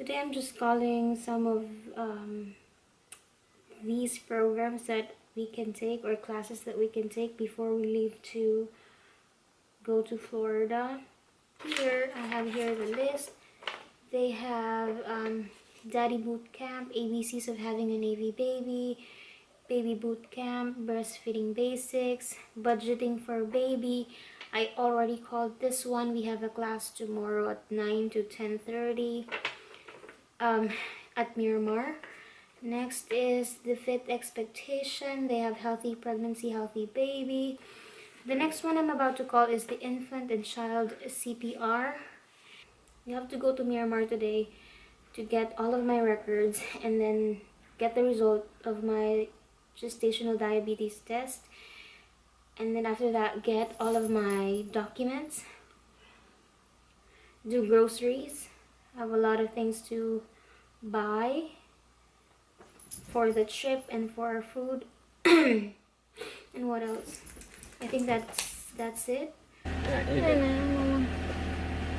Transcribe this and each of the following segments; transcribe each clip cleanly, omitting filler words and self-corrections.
Today I'm just calling some of these programs that we can take, or classes that we can take before we leave to go to Florida. Here, I have here the list. They have Daddy Boot Camp, ABCs of Having a Navy Baby, Baby Boot Camp, Breastfeeding Basics, Budgeting for Baby. I already called this one. We have a class tomorrow at 9 to 10:30 at Miramar. Next is the Fit Expectation. They have Healthy Pregnancy, Healthy Baby. The next one I'm about to call is the Infant and Child CPR. You have to go to Miramar today to get all of my records and then get the result of my gestational diabetes test. And then after that, get all of my documents, do groceries. I have a lot of things to buy for the trip and for our food. And what else? I think that's it.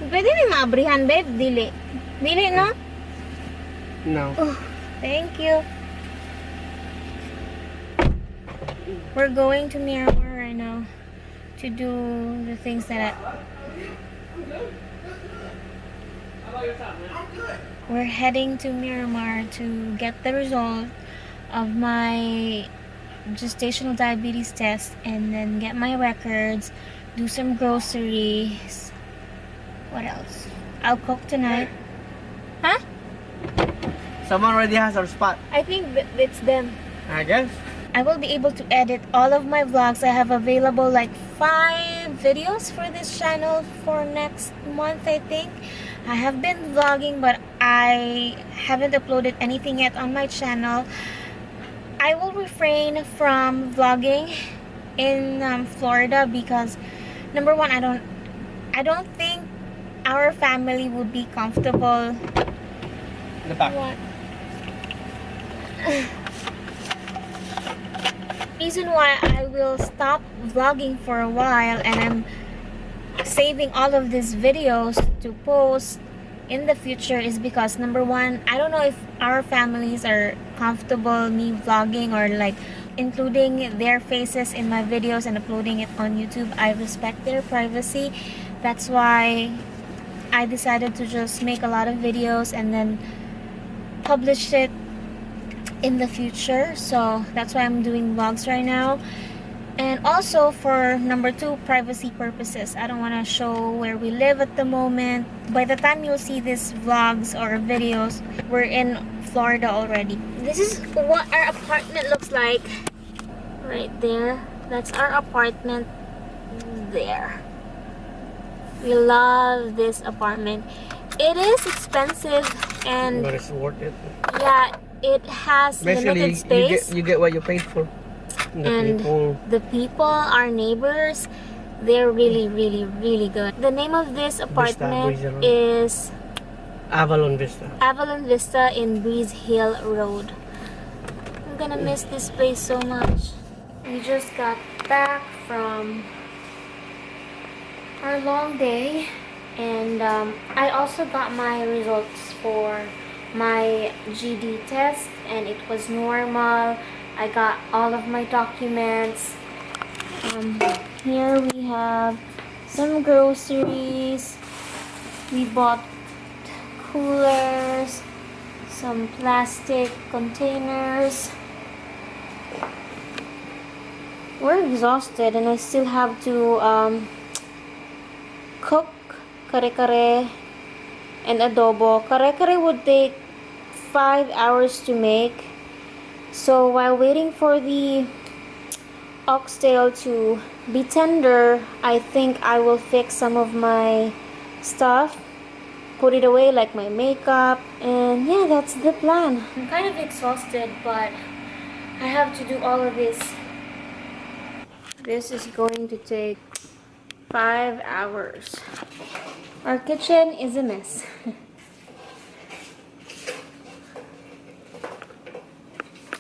Pwede na maabrihan, babe? Dili. Dili, no? No. Oh, thank you. We're going to Miramar right now to do the things that we're heading to Miramar to get the result of my gestational diabetes test and then get my records, do some groceries. What else? I'll cook tonight. Huh? Someone already has our spot. I think it's them. I guess. I will be able to edit all of my vlogs. I have available like 5 videos for this channel for next month, I think. I have been vlogging, but I haven't uploaded anything yet on my channel. I will refrain from vlogging in Florida because number one, I don't think our family would be comfortable. In the back. What? Reason why I will stop vlogging for a while and I'm saving all of these videos to post in the future is because number one, I don't know if our families are comfortable me vlogging or like including their faces in my videos and uploading it on YouTube. I respect their privacy. That's why I decided to just make a lot of videos and then publish it in the future. So that's why I'm doing vlogs right now. And also for number 2, privacy purposes. I don't want to show where we live at the moment. By the time you'll see these vlogs or videos, we're in Florida already. This is what our apartment looks like right there. That's our apartment there. We love this apartment. It is expensive and But it's worth it. yeah, it has limited space. You get what you paid for. The people, our neighbors, they're really good. The name of this apartment is Avalon Vista. Avalon Vista in Breeze Hill Road. I'm gonna miss this place so much. We just got back from our long day, and I also got my results for my GD test and it was normal. I got all of my documents. Here we have some groceries. We bought coolers, some plastic containers. We're exhausted and I still have to cook kare-kare and adobo. Kare-kare would take 5 hours to make. So while waiting for the oxtail to be tender, I think I will fix some of my stuff, put it away like my makeup, and yeah, that's the plan. I'm kind of exhausted, but I have to do all of this. This is going to take 5 hours. Our kitchen is a mess.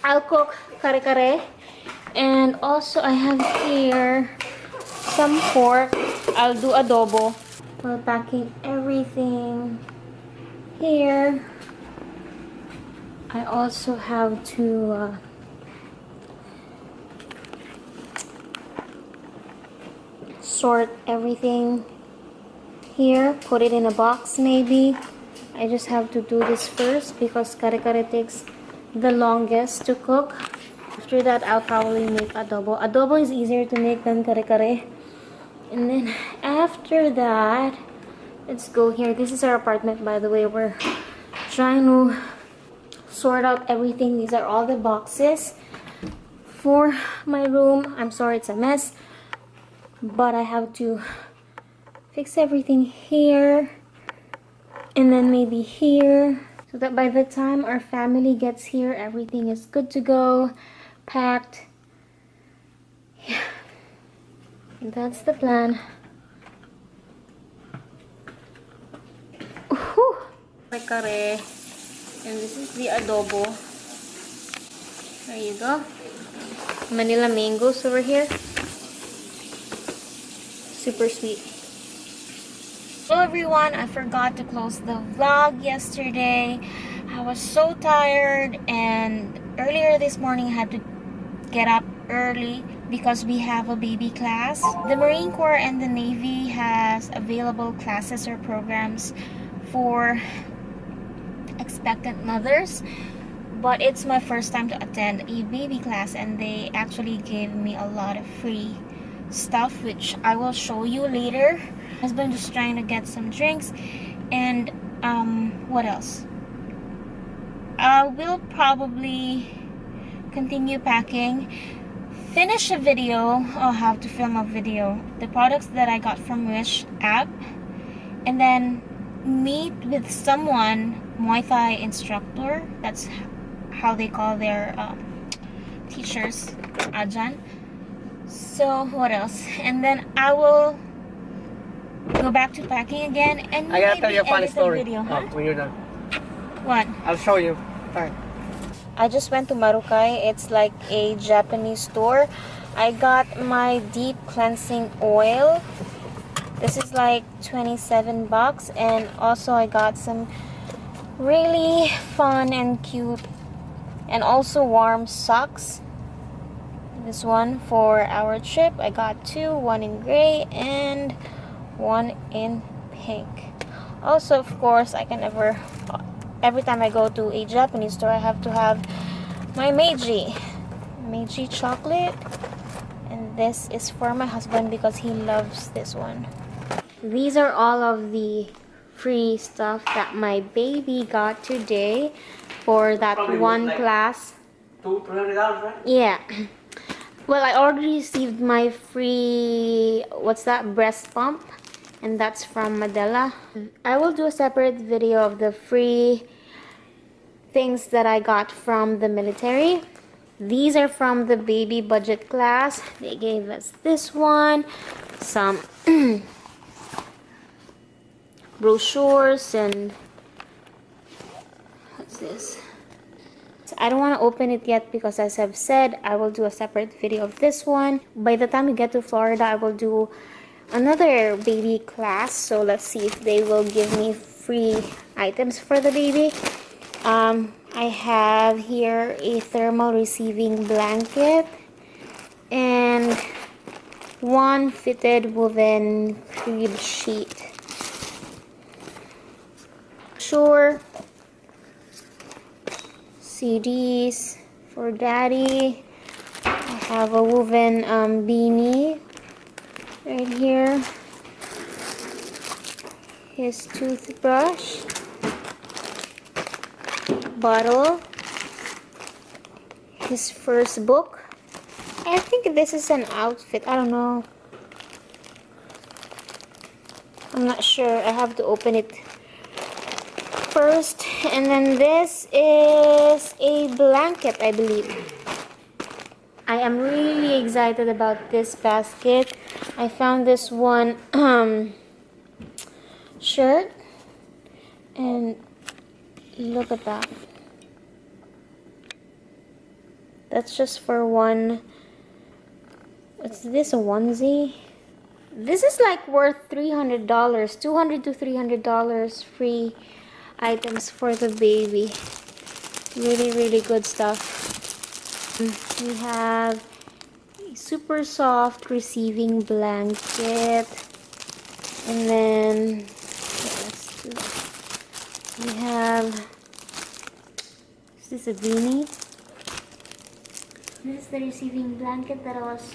I'll cook kare-kare, and also I have here some pork. I'll do adobo. We're packing everything here. I also have to sort everything here, put it in a box maybe. I just have to do this first because kare-kare takes the longest to cook. After that, I'll probably make adobo. Adobo is easier to make than kare-kare. And then after that, let's go here. This is our apartment, by the way. We're trying to sort out everything. These are all the boxes for my room. I'm sorry it's a mess, but I have to fix everything here and then maybe here, so that by the time our family gets here, everything is good to go, packed. Yeah, that's the plan. Kare-kare. And this is the adobo. There you go. Manila mangoes over here. Super sweet. Hello everyone, I forgot to close the vlog yesterday. I was so tired, and earlier this morning I had to get up early because we have a baby class. The Marine Corps and the Navy has available classes or programs for expectant mothers, but it's my first time to attend a baby class, and they actually gave me a lot of free stuff which I will show you later. My husband just trying to get some drinks, and what else? I will probably continue packing, finish a video. I'll have to film a video, the products that I got from Wish app, and then meet with someone, Muay Thai instructor. That's how they call their teachers, Ajan. So what else? And then I will go back to packing again, and I gotta tell you a funny story. video, huh? When you're done. What? I'll show you. Alright. I just went to Marukai. It's like a Japanese store. I got my deep cleansing oil. This is like 27 bucks, and also I got some really fun and cute and also warm socks. This one for our trip. I got two, one in gray and one in pink. Also, of course, I can every time I go to a Japanese store, I have to have my Meiji chocolate, and this is for my husband because he loves this one. These are all of the free stuff that my baby got today for that Probably one like class. $200, right? Yeah. Well, I already received my free, what's that, breast pump, and that's from Madela. I will do a separate video of the free things that I got from the military. These are from the baby budget class. They gave us this one, some brochures, and what's this? I don't want to open it yet because, as I've said, I will do a separate video of this one. By the time we get to Florida, I will do another baby class, so let's see if they will give me free items for the baby. I have here a thermal receiving blanket and one fitted woven crib sheet. Sure. CDs for daddy. I have a woven beanie right here. His toothbrush, bottle, his first book. I think this is an outfit. I don't know. I'm not sure. I have to open it first. And then this is a blanket, I believe. I am really excited about this basket. I found this one shirt, and look at that. That's just for one. What's this, a onesie? This is like worth $300, $200 to $300 free items for the baby. Really, really good stuff. We have a super soft receiving blanket. And then, let's do, we have, is this a beanie? This is the receiving blanket that I was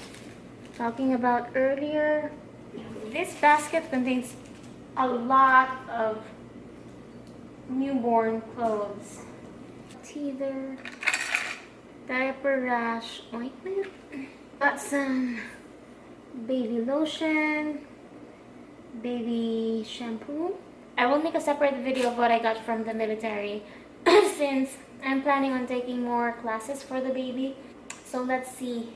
talking about earlier. This basket contains a lot of newborn clothes. Teether, diaper rash ointment. Got some baby lotion, baby shampoo. I will make a separate video of what I got from the military since I'm planning on taking more classes for the baby. So let's see.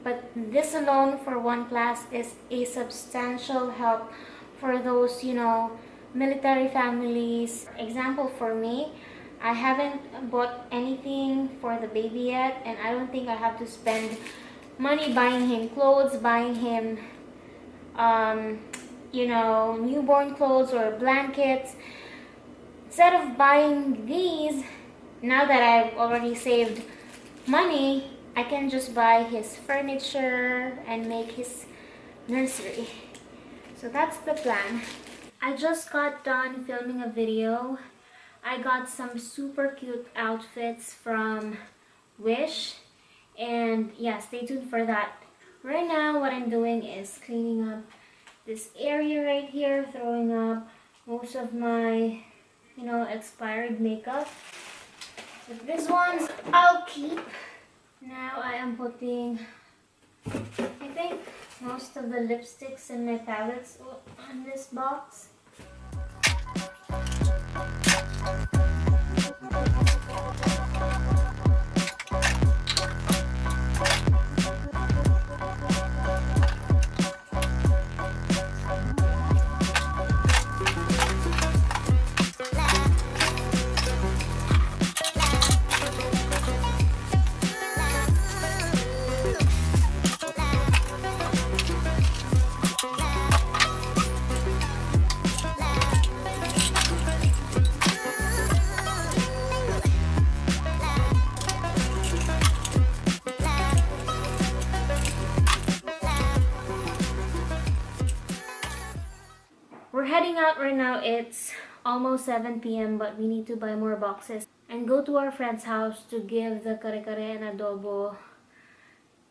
But this alone for one class is a substantial help for those, you know, military families. Example for me, I haven't bought anything for the baby yet, and I don't think I have to spend money buying him clothes, buying him you know, newborn clothes or blankets. Instead of buying these, now that I've already saved money, I can just buy his furniture and make his nursery. So that's the plan. I just got done filming a video. I got some super cute outfits from Wish, and yeah, stay tuned for that. Right now what I'm doing is cleaning up this area right here, throwing up most of my, you know, expired makeup. But these ones I'll keep. Now I am putting, I think, most of the lipsticks and my palettes on this box. We're heading out right now. It's almost 7 p.m. but we need to buy more boxes and go to our friend's house to give the kare-kare and adobo.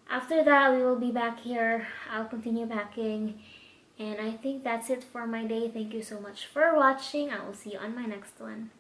After that, we will be back here. I'll continue packing. And I think that's it for my day. Thank you so much for watching. I will see you on my next one.